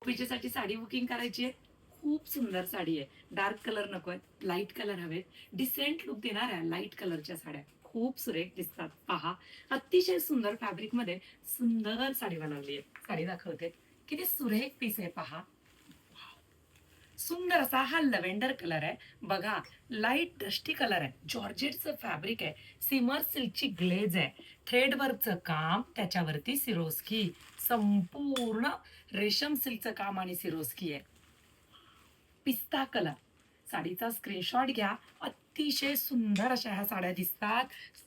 पूजेसाठी साडी बुकिंग करायची आहे. खूप सुंदर साडी आहे. डार्क कलर नकोय, लाईट कलर हवेत. डिसेंट लुक देणाऱ्या लाईट कलरच्या साड्या खूप सुरेख दिसतात. पहा, अतिशय सुंदर फॅब्रिक मध्ये सुंदर साडी बनवली आहे. साडी दाखवते. किती सुरेख पीस आहे पहा. सुंदर असा हा लव्हेंडर कलर आहे. बघा, लाईट डस्टी कलर आहे. जॉर्जेटचं फॅब्रिक आहे. सिमर सिल्कची ग्लेज आहे. थ्रेडवर्कचं काम, त्याच्यावरती सिरोस्की. संपूर्ण रेशम सिल्कचं काम आणि सिरोस्की आहे. पिस्ता कलर. साडीचा स्क्रीनशॉट घ्या. अतिशय सुंदर अशा ह्या साड्या दिसतात.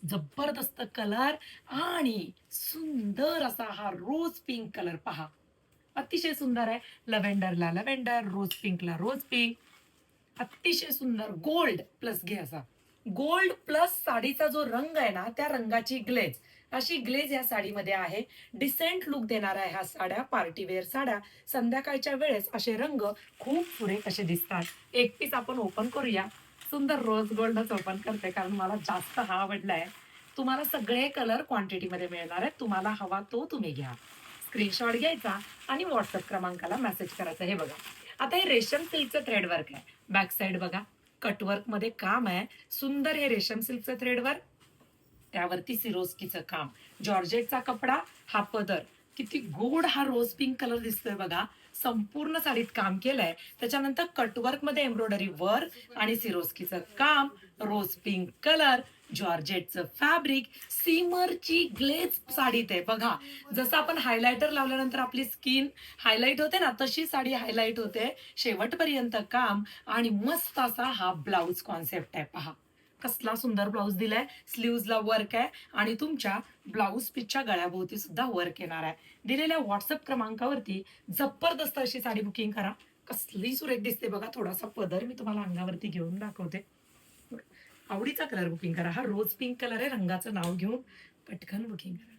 जबरदस्त कलर आणि सुंदर असा हा रोज पिंक कलर पहा. अतिशय सुंदर आहे. लव्हेंडरला लव्हेंडर, रोज पिंकला रोज पिंक. अतिशय सुंदर गोल्ड प्लस घे असा. गोल्ड प्लस साडीचा जो रंग आहे ना, त्या रंगाची ग्लेज. अशी ग्लेज या साडीमध्ये आहे. डिसेंट लुक देणाऱ्या ह्या साड्या, पार्टीवेअर साड्या. संध्याकाळच्या वेळेस असे रंग खूप सुरेख असे दिसतात. एक पीस आपण ओपन करूया. सुंदर रोज गोल्डच ओपन करते, कारण मला जास्त हा आवडलाय. तुम्हाला सगळे कलर क्वांटिटीमध्ये मिळणार आहेत. तुम्हाला हवा तो तुम्ही घ्या. स्क्रीनशॉट घ्यायचा आणि व्हॉट्सअप क्रमांकाला मेसेज करायचा. हे बघा, आता हे रेशम सिल्कचं थ्रेडवर्क आहे. बॅक साइड बघा, कटवर्क मध्ये काम आहे. सुंदर हे रेशम सिल्कचं थ्रेडवर्क, त्यावरती सिरोस्कीचं काम. जॉर्जेटचा कपडा, हा पदर. किती गोड हा रोज पिंक कलर दिसतोय बघा. संपूर्ण साडीत काम केलंय. त्याच्यानंतर कटवर्क मध्ये एम्ब्रॉयडरी वर्क आणि सिरोस्कीचं काम. रोज पिंक कलर, जॉर्जेटचं फॅब्रिक, सीमरची ग्लेज साडीत आहे बघा. जसं आपण हायलायटर लावल्यानंतर आपली स्किन हायलाइट होते ना, तशी साडी हायलाइट होते. शेवटपर्यंत काम आणि मस्त असा हा ब्लाउज कॉन्सेप्ट आहे पहा. कसला सुंदर ब्लाउज दिलाय. स्लीव्हजला वर्क आहे आणि तुमच्या ब्लाउज पीसच्या गळ्याभोवती सुद्धा वर्क येणार आहे. दिलेल्या व्हॉट्सअप क्रमांकावरती जबरदस्त अशी साडी बुकिंग करा. कसली सुरेख दिसते बघा. थोडासा पदर मी तुम्हाला अंगावरती घेऊन दाखवते. आवडीचा कलर बुकिंग करा. हा रोज पिंक कलर आहे. रंगाचं नाव घेऊन पटकन बुकिंग करा.